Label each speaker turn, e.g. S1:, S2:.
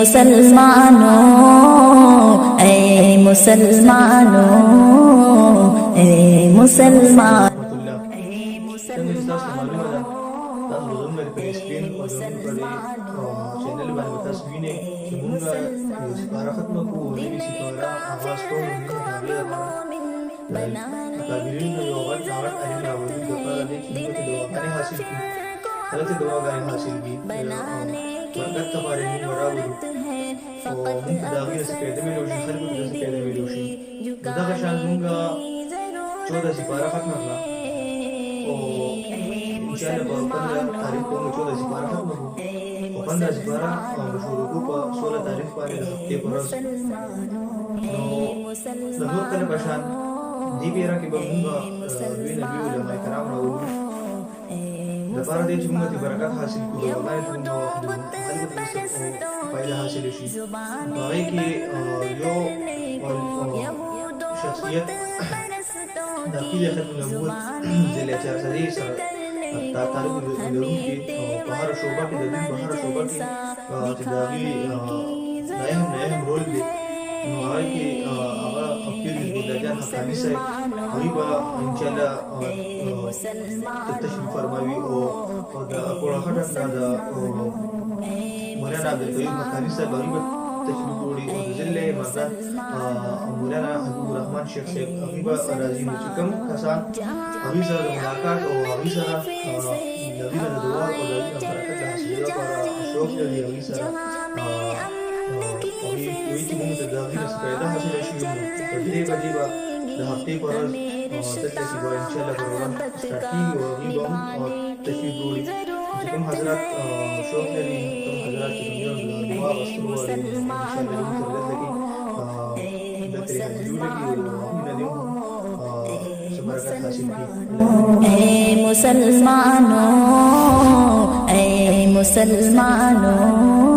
S1: مسلمانوں اے مسلمانوں اے مسلمان
S2: چودہ سپارہ ختم تھا انشاءاللہ 15 تاریخ کو 14 سپارہ ختم ہو 15 سپارہ شروع کو 16 تاریخ پانے ہفتے پر نور کل بشان دی پیرا کی بمونگا دوی نبی علماء کرام راولو دفارہ دے چمتی برکات حاصل کو دوبائے تونگا خلقت نصف فائدہ حاصل شی باقی کی یو شخصیت داخل ختم نبوت ذیلی چار صدی سر تعلق لرون کی بہر شعبہ کی دادن بہر شعبہ کی تداغی نائم رول دی نوائے کی آغا افکر بوداجان حقانی سے غیبہ انشاءاللہ تشریف فرماوی اور دا اکوڑا خطرنا دا مولانا عبدالقیوم حقانی سے غیبہ تشریف روڑی اور ذلے مردان مولانا حبیب الرحمن شیخ سے غیبہ راضی مچکم کسان ابھی سر ملاقات اور ابھی سر نبینا دعا اور نبینا برکت حاصلہ پر شوق لدی ابھی سر وہی چمون سے داخل سے پیدا حاصل اشیاء تجربے بجیبا دا ہفتے پر تشریف با انشاءاللہ پروگرام سٹارٹ کی اور ابھی بہم اور تشریف روڑی جکم حضرات شوق لدی تم حضرات کی دنیا دعا وستر والی انشاءاللہ جمع تردد لگی دکتری حضور لگی اور ابھی ندیوں برکت حاصل کی
S1: اے مسلمانوں اے مسلمانوں